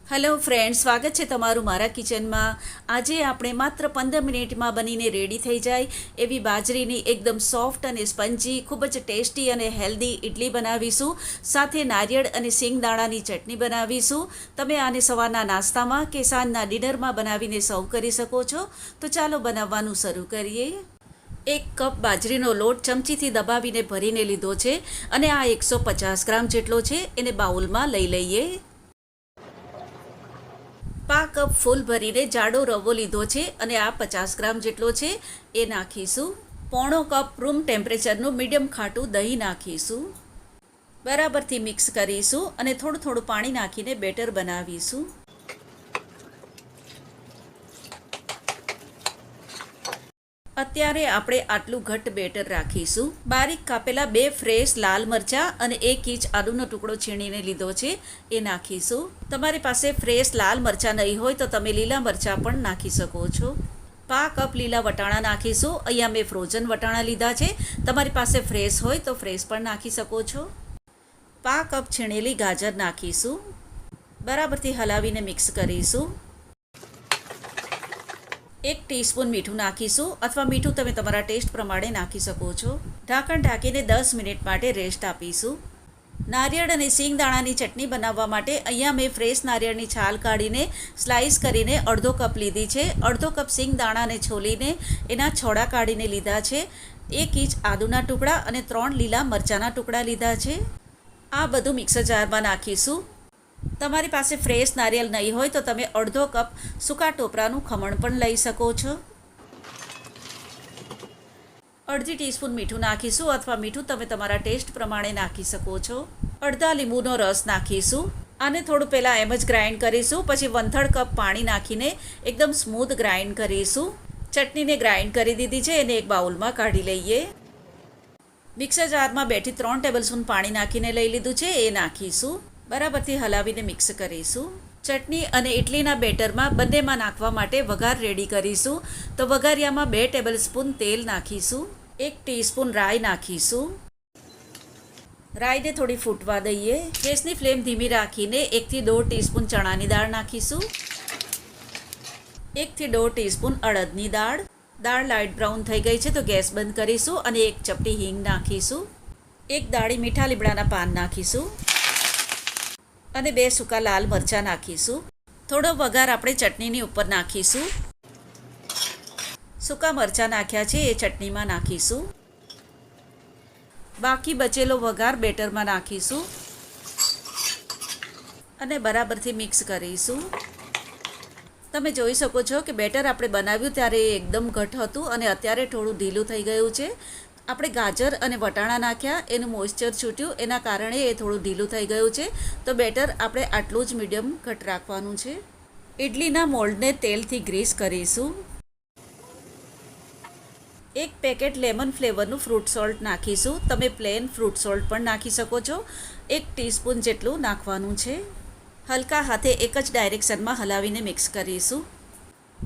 Hello friend, સ્વાગત છે તમારું મારા કિચનમાં. આજે આપણે માત્ર 15 મિનિટમાં બનીને રેડી થઈ જાય એવી બાજરીની એકદમ સોફ્ટ અને સ્પંજી, ખૂબ જ ટેસ્ટી અને હેલ્ધી ઇડલી બનાવીશું. સાથે નારિયેળ અને સિંગદાણાની ચટણી બનાવીશું. તમે આને સવારના નાસ્તામાં કે સાંજના ડિનરમાં બનાવીને સર્વ કરી શકો છો. તો ચાલો બનાવવાનું શરૂ કરીએ. 1 કપ બાજરીનો લોટ ચમચીથી દબાવીને ભરીને લીધો છે અને આ 150 ગ્રામ જેટલો છે. એને બાઉલમાં લઈ લઈએ. 1/2 કપ ફૂલ ભરીને જાડો રવો લીધો છે અને આ 50 ગ્રામ જેટલો છે એ નાખીશું. 1/4 કપ રૂમ ટેમ્પરેચરનું મીડિયમ ખાટું દહીં નાખીશું. બરાબરથી મિક્સ કરીશું અને થોડું થોડું પાણી નાખીને બેટર બનાવીશું. અત્યારે આપણે આટલું ઘટ્ટ બેટર રાખીશું. બારીક કાપેલા 2 ફ્રેશ લાલ મરચાં અને 1 ઇંચ આદુનો ટુકડો છીણીને લીધો છે એ નાખીશું. તમારી પાસે ફ્રેશ લાલ મરચાં નહીં હોય તો તમે લીલા મરચાં પણ નાખી શકો છો. 1/2 કપ લીલા વટાણા નાખીશું. અહીંયા મેં ફ્રોઝન વટાણા લીધા છે. તમારી પાસે ફ્રેશ હોય તો ફ્રેશ પણ નાખી શકો છો. 1/2 કપ છીણેલી ગાજર નાખીશું. બરાબરથી હલાવીને મિક્સ કરીશું. 1 ટીસ્પૂન મીઠું નાખીશું, અથવા મીઠું તમે તમારા ટેસ્ટ પ્રમાણે નાખી શકો છો. ઢાંકણ ઢાંકીને 10 મિનિટ માટે રેસ્ટ આપીશું. નારિયેળ અને સિંગદાણાની ચટણી બનાવવા માટે અહીંયા મેં ફ્રેશ નારિયેળની છાલ કાઢીને સ્લાઇસ કરીને અડધો કપ લીધી છે. અડધો કપ સિંગદાણાને છોલીને એના છોડા કાઢીને લીધા છે. 1 ઇંચ આદુના ટુકડા અને 3 લીલા મરચાંના ટુકડા લીધા છે. આ બધું મિક્સર જારમાં નાખીશું. તમારી પાસે ફ્રેશ નારિયેળ નહીં હોય તો તમે અડધો કપ સૂકા ટોપરાનું ખમણ પણ લઈ શકો છો. અડધી ટીસ્પૂન મીઠું નાખીશું, અથવા મીઠું તમે તમારા ટેસ્ટ પ્રમાણે નાખી શકો છો. અડધા લીંબુનો રસ નાખીશું. આને થોડું પહેલાં એમ જ ગ્રાઇન્ડ કરીશું. પછી 1/3 કપ પાણી નાખીને એકદમ સ્મૂથ ગ્રાઇન્ડ કરીશું. ચટણીને ગ્રાઇન્ડ કરી દીધી છે, એને એક બાઉલમાં કાઢી લઈએ. મિક્સર જારમાં 2 થી 3 ટેબલસ્પૂન પાણી નાખીને લઈ લીધું છે, એ નાખીશું. બરાબરથી હલાવીને મિક્સ કરીશું. ચટણી અને ઇડલીના બેટરમાં બંનેમાં નાખવા માટે વઘાર રેડી કરીશું. તો વઘારિયામાં 2 ટેબલસ્પૂન તેલ નાખીશું. 1 ટીસ્પૂન રાઈ નાખીશું. રાઈને થોડી ફૂટવા દઈએ. ગેસની ફ્લેમ ધીમી રાખીને 1 થી 1.5 ટીસ્પૂન ચણાની દાળ નાખીશું. 1 થી 1.5 ટીસ્પૂન અડદની દાળ. દાળ લાઇટ બ્રાઉન થઈ ગઈ છે તો ગેસ બંધ કરીશું અને 1 ચપટી હિંગ નાખીશું. 1 દાળી મીઠા લીમડાના પાન નાખીશું અને 2 સૂકા લાલ મરચાં નાખીશું. થોડો વઘાર આપણે ચટણીની ઉપર નાખીશું. સૂકા મરચાં નાખ્યા છે એ ચટણીમાં નાખીશું. બાકી બચેલો વઘાર બેટરમાં નાખીશું અને બરાબરથી મિક્સ કરીશું. તમે જોઈ શકો છો કે બેટર આપણે બનાવ્યું ત્યારે એકદમ ઘટ હતું અને અત્યારે થોડું ઢીલું થઈ ગયું છે. આપણે ગાજર અને વટાણા નાખ્યા, એનું મોઇસ્ચર છૂટ્યું, એના કારણે એ થોડું ઢીલું થઈ ગયું છે. તો બેટર આપણે આટલું જ મીડિયમ ઘટ રાખવાનું છે. ઇડલીના મોલ્ડને તેલથી ગ્રીસ કરીશું. 1 પેકેટ લેમન ફ્લેવરનું ફ્રૂટ સોલ્ટ નાખીશું. તમે પ્લેન ફ્રૂટ સોલ્ટ પણ નાખી શકો છો. 1 ટીસ્પૂન જેટલું નાખવાનું છે. હલકા હાથે એક જ ડાયરેક્શનમાં હલાવીને મિક્સ કરીશું.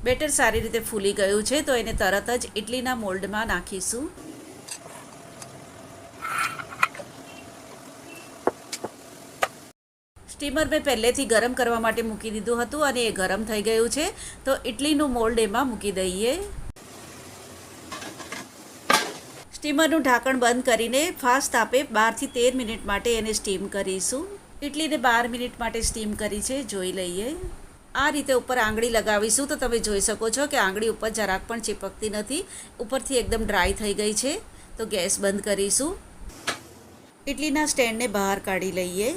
બેટર સારી રીતે ફૂલી ગયું છે તો એને તરત જ ઇડલીના મોલ્ડમાં નાખીશું. સ્ટીમર મેં પહેલેથી ગરમ કરવા માટે મૂકી દીધું હતું અને એ ગરમ થઈ ગયું છે. તો ઇડલીનું મોલ્ડ એમાં મૂકી દઈએ. સ્ટીમરનું ઢાંકણ બંધ કરીને ફાસ્ટ તાપે 12 થી 13 મિનિટ માટે એને સ્ટીમ કરીશું. ઇડલીને 12 મિનિટ માટે સ્ટીમ કરી છે, જોઈ લઈએ. આ રીતે ઉપર આંગળી લગાવીશું તો તમે જોઈ શકો છો કે આંગળી ઉપર જરાક પણ ચીપકતી નથી. ઉપરથી એકદમ ડ્રાય થઈ ગઈ છે. તો ગેસ બંધ કરીશું. ઇડલીના સ્ટેન્ડને બહાર કાઢી લઈએ.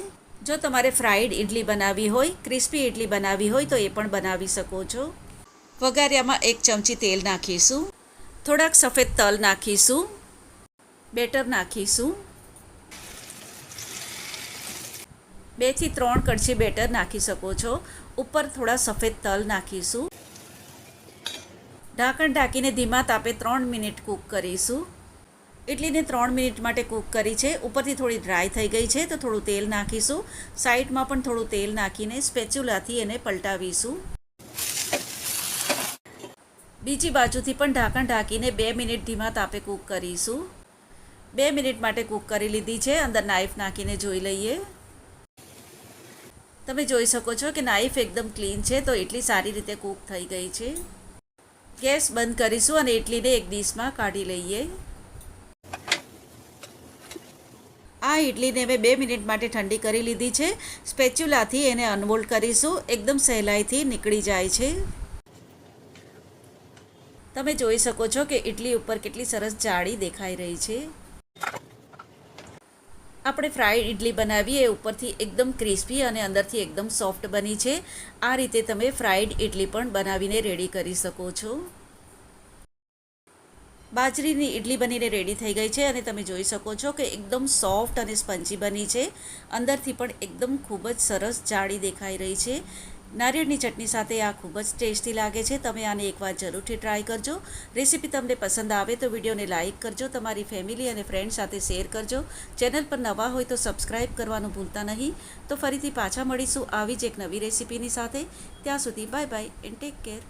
જો તમારે ફ્રાઈડ ઇડલી બનાવવી હોય, ક્રિસ્પી ઇડલી બનાવવી હોય તો એ પણ બનાવી શકો છો. વઘારિયામાં 1 ચમચી તેલ નાખીશું. થોડાક સફેદ તલ નાખીશું. બેટર નાખીશું. 2 થી 3 કડછી બેટર નાખી શકો છો. ઉપર થોડા સફેદ તલ નાખીશું. ઢાંકણ ઢાંકીને ધીમા તાપે 3 મિનિટ કૂક કરીશું. ઇડલીને 3 મિનિટ માટે કૂક કરી છે. ઉપરથી થોડી ડ્રાય થઈ ગઈ છે તો થોડું તેલ નાખીશું. સાઈડમાં પણ થોડું તેલ નાખીને સ્પેચ્યુલાથી એને પલટાવીશું. બીજી બાજુથી પણ ઢાંકણ ઢાંકીને 2 મિનિટ ધીમા તાપે કૂક કરીશું. 2 મિનિટ માટે કૂક કરી લીધી છે. અંદર નાઈફ નાખીને જોઈ લઈએ. તમે જોઈ શકો છો કે નાઈફ એકદમ ક્લીન છે, તો ઇડલી સારી રીતે કૂક થઈ ગઈ છે. ગેસ બંધ કરીશું અને ઇડલીને એક ડીશમાં કાઢી લઈએ. આ ઇડલીને મેં 2 મિનિટ માટે ઠંડી કરી લીધી છે. સ્પેચ્યુલાથી એને અનમોલ્ડ કરીશું. એકદમ સહેલાઈથી નીકળી જાય છે. તમે જોઈ શકો છો કે ઇડલી ઉપર કેટલી સરસ જાળી દેખાઈ રહી છે. આપણે ફ્રાઈડ ઇડલી બનાવી એ ઉપરથી એકદમ ક્રિસ્પી અને અંદરથી એકદમ સોફ્ટ બની છે. આ રીતે તમે ફ્રાઈડ ઇડલી પણ બનાવીને રેડી કરી શકો છો. બાજરીની ઇડલી બનીને રેડી થઈ ગઈ છે અને તમે જોઈ શકો છો કે એકદમ સોફ્ટ અને સ્પંજી બની છે. અંદરથી પણ એકદમ ખૂબ જ સરસ જાળી દેખાઈ રહી છે. નારિયેળની ચટણી સાથે આ ખૂબ જ ટેસ્ટી લાગે છે. તમે આને એકવાર જરૂરથી ટ્રાય કરજો. રેસીપી તમને પસંદ આવે તો વિડીયોને લાઇક કરજો, તમારી ફેમિલી અને ફ્રેન્ડ સાથે શેર કરજો. ચેનલ પર નવા હોય તો સબસ્ક્રાઈબ કરવાનું ભૂલતા નહીં. તો ફરીથી પાછા મળીશું આવી જ એક નવી રેસીપીની સાથે. ત્યાં સુધી bye bye and take care.